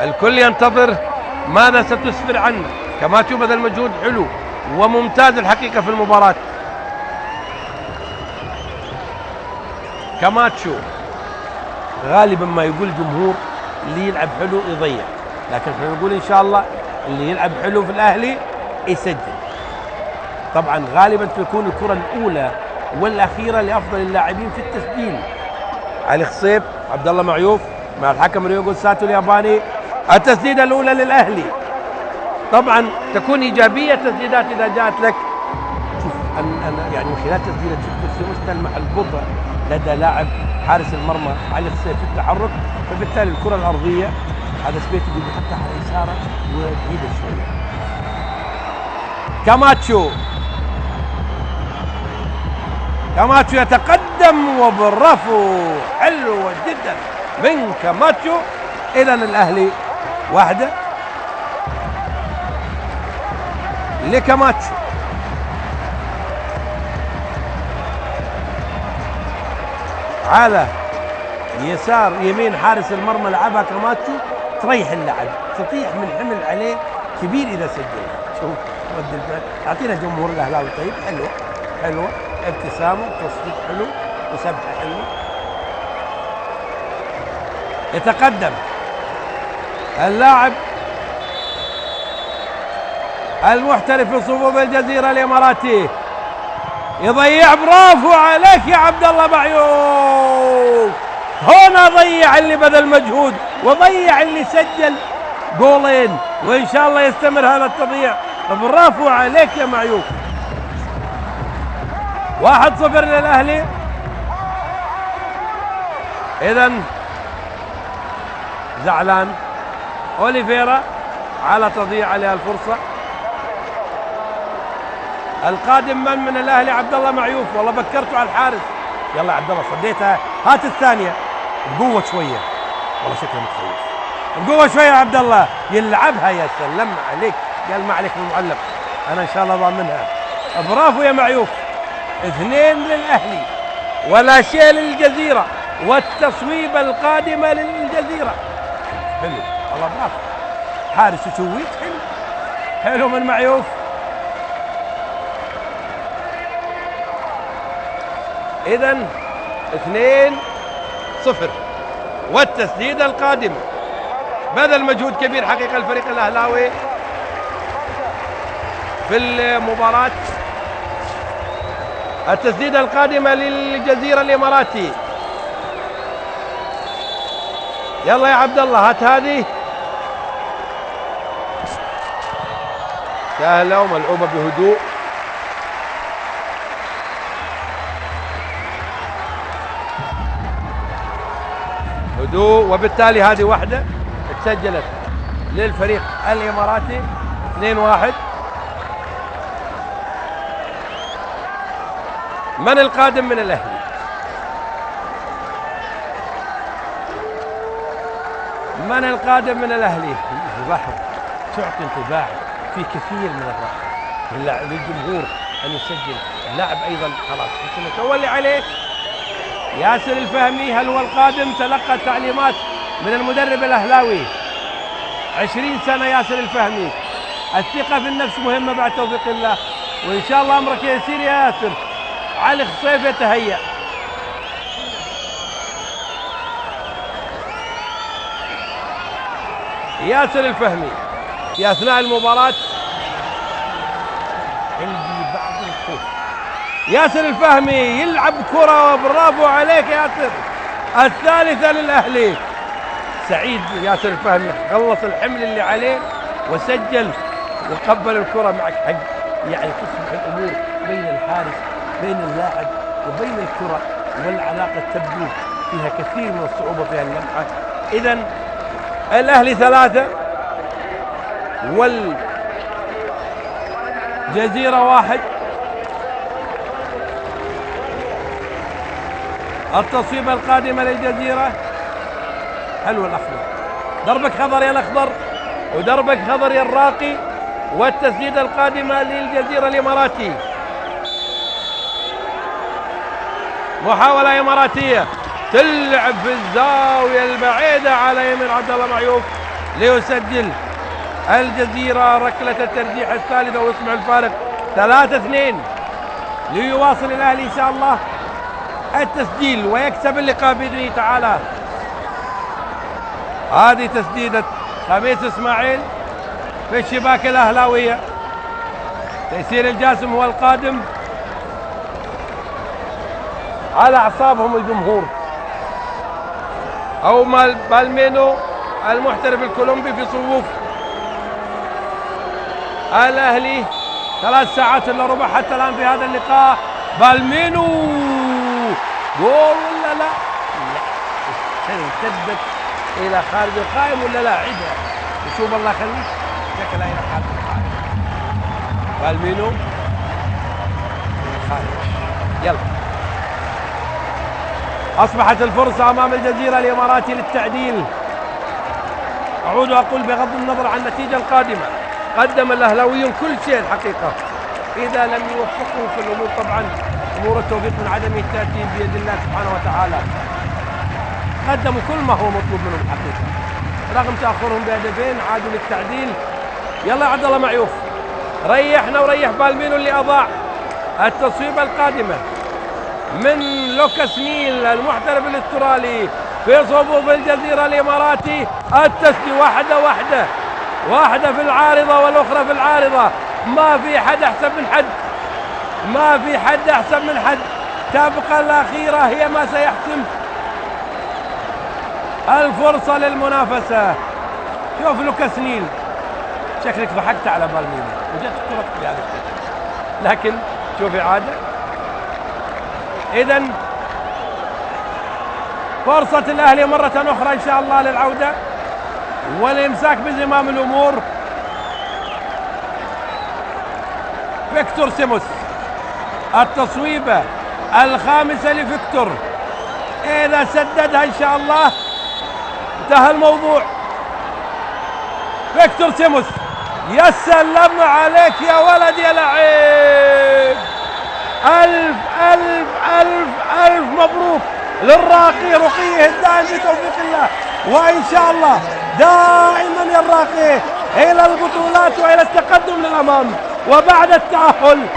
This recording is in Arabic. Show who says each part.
Speaker 1: الكل ينتظر ماذا ستسفر عنه. كاماتشو بذل مجهود حلو وممتاز الحقيقة في المباراة. كاماتشو غالبا ما يقول الجمهور اللي يلعب حلو يضيع، لكن احنا نقول ان شاء الله اللي يلعب حلو في الاهلي يسجل. طبعا غالبا تكون الكرة الاولى والاخيرة لافضل اللاعبين في التسجيل. علي خصيب، عبد الله معيوف مع الحكم ريوغو ساتو الياباني. التسديدة الاولى للاهلي. طبعا تكون ايجابية تسديدات اذا جاءت لك. شوف انا يعني من خلال تسديدة شفت مستلمح البطء لدى لاعب حارس المرمى علي خصيب في التحرك، فبالتالي الكرة الارضية هذا سبيتي يقول حتى على يساره وبعيده شويه. كاماتشو يتقدم وبالرفو حلو جدا من كاماتشو. اذا الاهلي واحده لكاماتشو. على يسار يمين حارس المرمى لعبها كاماتشو، تريح اللاعب، تطيح من حمل عليه كبير اذا سجل. شوف رد الفعل، اعطينا جمهور الاهلاوي طيب. حلوه ابتسامه، تصفيق حلو وسبحه حلوه. يتقدم اللاعب المحترف في صفوف الجزيره الاماراتي، يضيع. برافو عليك يا عبد الله معيوف. هنا ضيع اللي بذل مجهود وضيع اللي سجل جولين، وان شاء الله يستمر هذا التضييع. برافو عليك يا معيوف. 1-0 للاهلي. اذا زعلان اوليفيرا على تضييع عليها الفرصه. القادم من الاهلي عبد الله معيوف. والله بكرته على الحارس. يلا يا عبد الله صديتها، هات الثانيه بقوه شويه. والله شكله متخوف. بقوه شويه يا عبد الله، يلعبها. يا سلام عليك، قال ما عليك بالمعلق، انا ان شاء الله ضامنها. برافو يا معيوف. 2 للاهلي ولا شيء للجزيره، والتصويبه القادمه للجزيره. حلو والله، برافو حارس وشويت. حلو من معيوف. اذا 2-0. والتسديدة القادمة بذل مجهود كبير حقيقة الفريق الأهلاوي في المباراة. التسديدة القادمة للجزيرة الإماراتي. يلا يا عبد الله هات هذه، سهلة وملعوبة بهدوء. وبالتالي هذه واحدة تسجلت للفريق الإماراتي. 2-1. من القادم من الأهلي؟ من القادم من الأهلي؟ لاحظ تعطي انطباع في كثير من الراحة للجمهور أن يسجل. اللاعب أيضا خلاص هو اللي عليه. ياسر الفهمي هل هو القادم؟ تلقى تعليمات من المدرب الأهلاوي. 20 سنة ياسر الفهمي. الثقة في النفس مهمة بعد توفيق الله، وإن شاء الله أمرك يسير يا ياسر. علي خصيب يتهيأ. ياسر الفهمي في أثناء المباراة عندي بعض الخوف. ياسر الفهمي يلعب كرة، برافو عليك ياسر. الثالثة للأهلي. سعيد ياسر الفهمي خلص الحمل اللي عليه وسجل وقبل الكرة. معك حق، يعني تصبح الأمور بين الحارس بين اللاعب وبين الكرة والعلاقة تبدو فيها كثير من الصعوبة في اللمحة. إذا الأهلي 3 والجزيرة 1. التصويبة القادمة للجزيرة. حلو الأخضر، دربك خضر يا الأخضر ودربك خضر يا الراقي. والتسديدة القادمة للجزيرة الإماراتي. محاولة إماراتية تلعب في الزاوية البعيدة على يمين عبد الله معيوف. ليسجل الجزيرة ركلة الترجيح الثالثة ويصبح الفارق 3-2 ليواصل الأهلي إن شاء الله التسجيل ويكسب اللقاء بإذنه تعالى. هذه تسديدة خميس إسماعيل في الشباك الأهلاوية. تيسير الجاسم هو القادم على أعصابهم الجمهور. أو بالمينو المحترف الكولومبي في صفوف الأهلي. 3 ساعات إلا ربع حتى الآن في هذا اللقاء. بالمينو جول ولا لا؟ ارتدت إلى خارج القائم ولا لا؟ عيدها نشوف الله يخليك. شكلها إلى خارج القائم. بالمينو خارج. يلا أصبحت الفرصة أمام الجزيرة الإماراتي للتعديل. أعود وأقول بغض النظر عن النتيجة القادمة قدم الأهلاويون كل شيء الحقيقة. إذا لم يوفقوا في الأمور طبعا أمور التوفيق من عدمه تأتي بيد الله سبحانه وتعالى. قدموا كل ما هو مطلوب منهم الحقيقة رغم تأخرهم بهدفين. عادوا للتعديل. يلا يا عبد الله معيوف ريحنا وريح بالمينو اللي أضاع. التصويبة القادمة من لوكاس نيل المحترف الاسترالي في صفوف الجزيرة الإماراتي. التسديد واحدة في العارضة والأخرى في العارضة. ما في حد أحسن من حد. تبقى الأخيرة هي ما سيحسم الفرصة للمنافسة. شوف لوكاس نيل شكلك ضحكت على بالمينو وجدت كرة بهذا الشكل لكن شوف إعادة. إذن فرصة الأهلي مرة أخرى إن شاء الله للعودة والإمساك بزمام الأمور. فيكتور سيموس التصويبة الخامسة لفيكتور. إذا سددها إن شاء الله انتهى الموضوع. فيكتور سيموس يا سلام عليك يا ولد يا لعيب. ألف ألف ألف ألف مبروك للراقي رقيه الدائم بتوفيق الله. وإن شاء الله دائما يا الراقي إلى البطولات وإلى التقدم للأمام وبعد التأهل